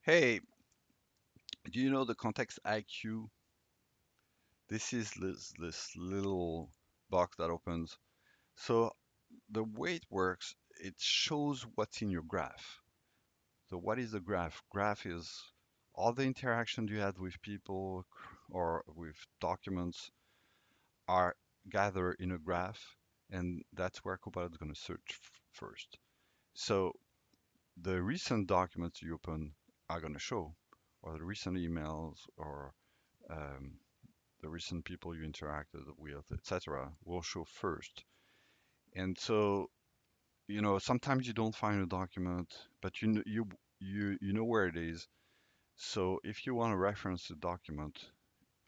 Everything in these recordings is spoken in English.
Hey, do you know the context IQ? This is this little box that opens. So the way it works, it shows what's in your graph. So what is the graph? Graph is all the interactions you had with people or with documents are gathered in a graph, and that's where Copilot is going to search first. So the recent documents you open are going to show, or the recent emails, or um, the recent people you interacted with, etc., will show first. And so, sometimes you don't find a document, but you know where it is. So if you want to reference the document,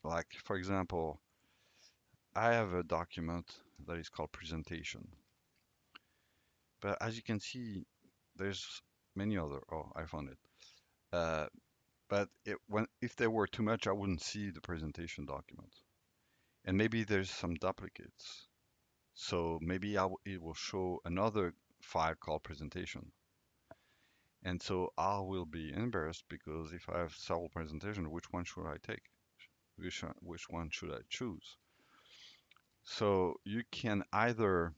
like for example, I have a document that is called presentation, but as you can see, there's many other. Oh, I found it. Uh, but when if there were too much, I wouldn't see the presentation document, and maybe there's some duplicates. So maybe it will show another file called presentation. And so I will be embarrassed because if I have several presentations, which one should I take? Which one should I choose? So you can either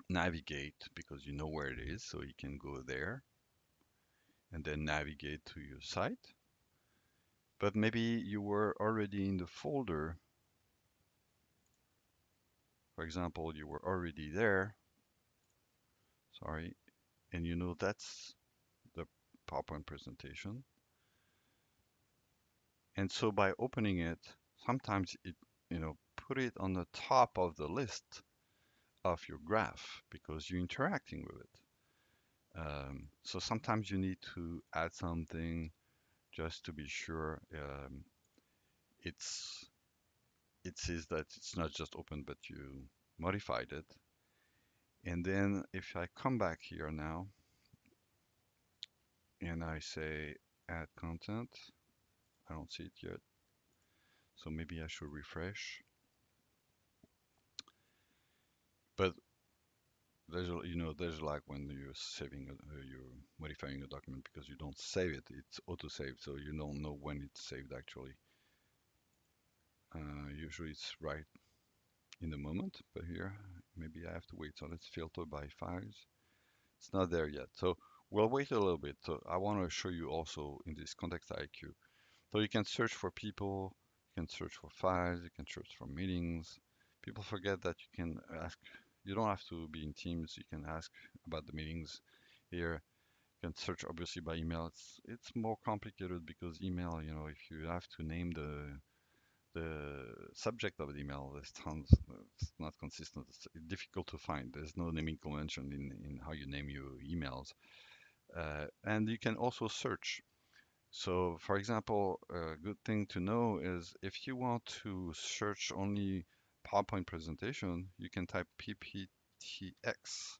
navigate because you know where it is, so you can go there and then navigate to your site. But maybe you were already in the folder. For example, you were already there, sorry, and you know that's the PowerPoint presentation. And so by opening it, sometimes put it on the top of the list of your graph because you're interacting with it. So sometimes you need to add something just to be sure it's it says that it's not just open, but you modified it. And then if I come back here now and I say add content, I don't see it yet. So maybe I should refresh. But there's like when you're you're modifying a document because you don't save it, it's auto-saved, so you don't know when it's saved actually. Usually it's right in the moment, but here maybe I have to wait. So let's filter by files. It's not there yet, so we'll wait a little bit. So I want to show you also in this context IQ. So you can search for people, you can search for files, you can search for meetings. People forget that you can ask. You don't have to be in Teams. You can ask about the meetings here. You can search obviously by email. It's more complicated because email, if you have to name the subject of the email, there's tons. It's not consistent. It's difficult to find. There's no naming convention in how you name your emails. And you can also search. So, for example, a good thing to know is if you want to search only PowerPoint presentation, you can type PPTX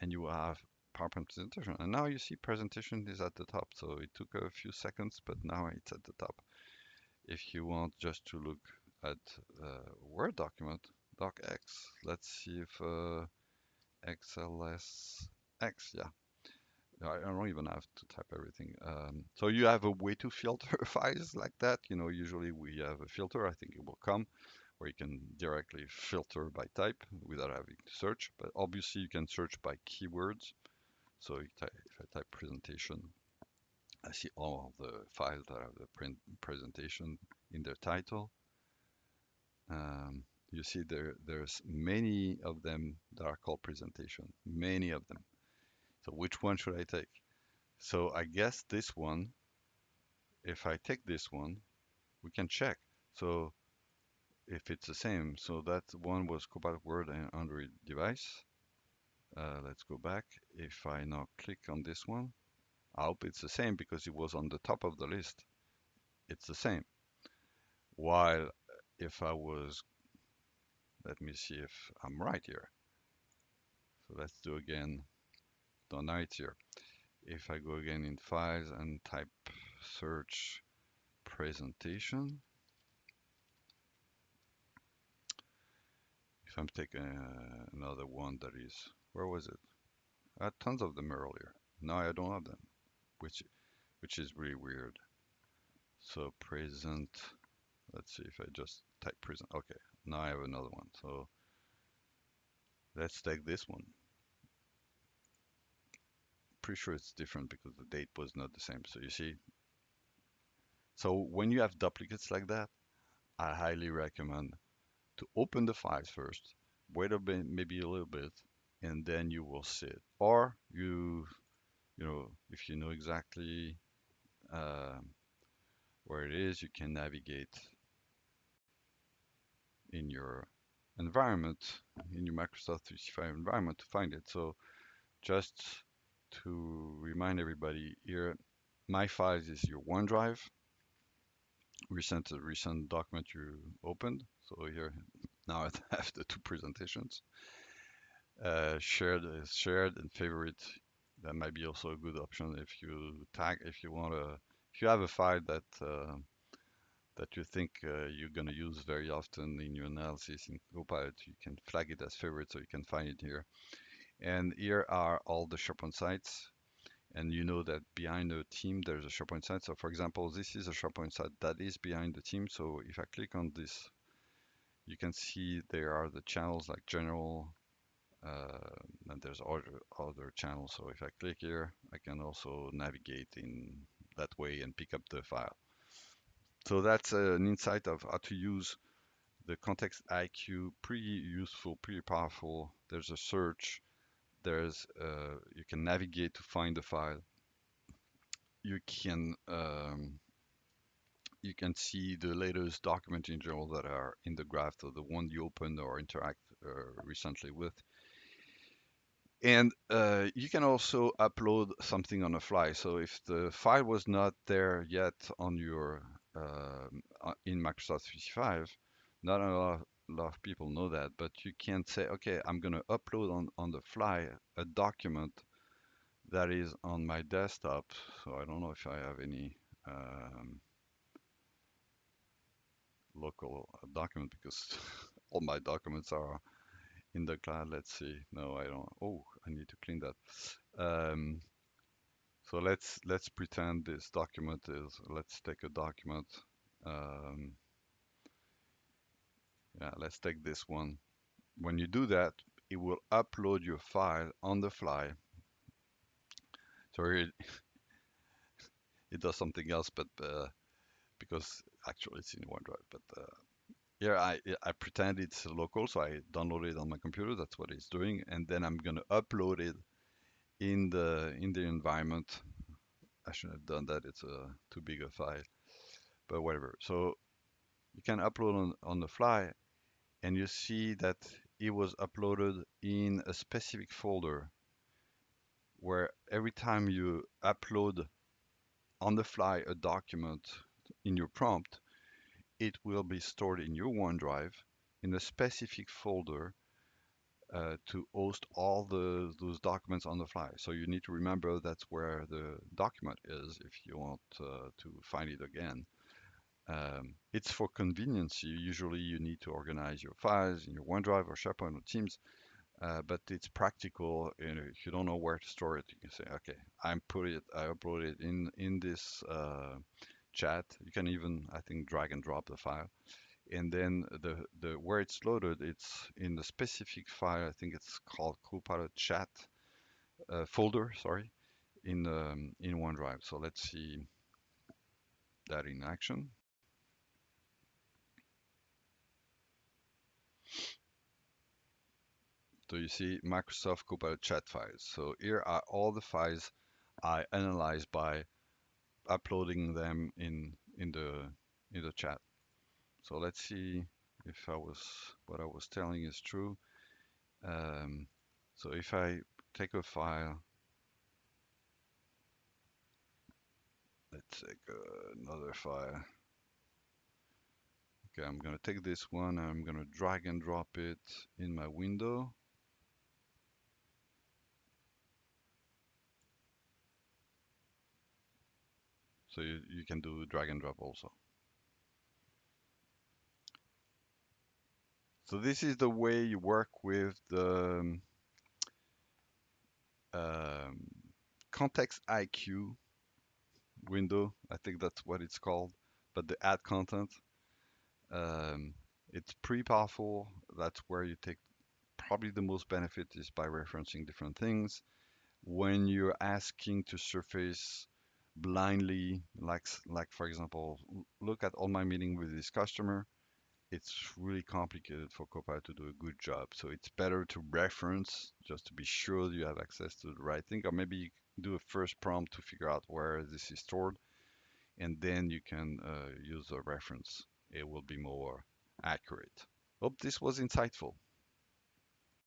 and you will have PowerPoint presentation. And now you see presentation is at the top. So it took a few seconds, but now it's at the top. If you want just to look at Word document, docx, let's see if XLSX, yeah. I don't even have to type everything. So you have a way to filter files like that. Usually we have a filter. I think it will come where you can directly filter by type without having to search. But obviously you can search by keywords. So if I type presentation, I see all of the files that have the presentation in their title. You see there's many of them that are called presentation, many of them. So which one should I take? So I guess this one, if I take this one, we can check. So if it's the same, so that one was Copilot Word and Android device. Let's go back. If I now click on this one, I hope it's the same because it was on the top of the list. It's the same. While if I was, let me see if I'm right here. So let's do again. No, now it's here. If I go again in files and type search presentation, if I'm taking another one that is, where was it? I had tons of them earlier. Now I don't have them, which which is really weird. So present, let's see if I just type present. Okay, now I have another one. So let's take this one. Pretty sure it's different because the date was not the same. So you see, so when you have duplicates like that, I highly recommend to open the files first, wait a bit, maybe a little bit, and then you will see it. Or if you know exactly um, where it is, you can navigate in your environment, in your Microsoft 365 environment to find it. So just to remind everybody here, my files is your OneDrive, recent document you opened. So here now I have the two presentations. Shared is shared and favorite. That might be also a good option if you want to if you have a file that you think you're going to use very often in your analysis in Copilot, you can flag it as favorite so you can find it here. And here are all the SharePoint sites. And you know that behind the team, there's a SharePoint site. So for example, this is a SharePoint site that is behind the team. So if I click on this, you can see there are the channels like general, and there's other channels. So if I click here, I can also navigate in that way and pick up the file. So that's an insight of how to use the context IQ. Pretty useful, pretty powerful. There's a search. You can navigate to find the file. You can you can see the latest document in general that are in the graph, or the one you opened or interact recently with. And you can also upload something on the fly. So if the file was not there yet on your in Microsoft 365, not a lot of people know that, but you can say, okay, I'm going to upload on the fly a document that is on my desktop. So I don't know if I have any local document because all my documents are in the cloud. Let's see. No, I don't. Oh, I need to clean that. Um, so let's pretend this document is. Let's take a document. Um, yeah, let's take this one. When you do that, it will upload your file on the fly. Sorry, it does something else, but because actually it's in OneDrive. But here I pretend it's local, so I download it on my computer. That's what it's doing, and then I'm gonna upload it in the environment. I shouldn't have done that. It's a too big a file, but whatever. So you can upload on the fly, and you see that it was uploaded in a specific folder where every time you upload on the fly a document in your prompt, it will be stored in your OneDrive in a specific folder to host all those documents on the fly. So you need to remember that's where the document is if you want to find it again. It's for convenience. Usually you need to organize your files in your OneDrive or SharePoint or Teams, but it's practical. If you don't know where to store it, you can say, okay, I upload it in this chat. You can even, I think, drag and drop the file, and then the where it's loaded, it's in the specific file. I think it's called Copilot chat folder. Sorry, in OneDrive. So let's see that in action. So you see Microsoft Copilot chat files. So here are all the files I analyzed by uploading them in the chat. So let's see if I was what I was telling is true. Um, so if I take a file, let's take another file. Okay, I'm gonna take this one. I'm gonna drag and drop it in my window. So you can do drag and drop also. So this is the way you work with the um, context IQ window. I think that's what it's called. But the add content, um, it's pretty powerful. That's where you take probably the most benefit is by referencing different things. When you're asking to surface blindly, like for example, look at all my meeting with this customer, it's really complicated for Copilot to do a good job. So it's better to reference just to be sure you have access to the right thing, or maybe do a first prompt to figure out where this is stored, and then you can use a reference. It will be more accurate. Hope this was insightful.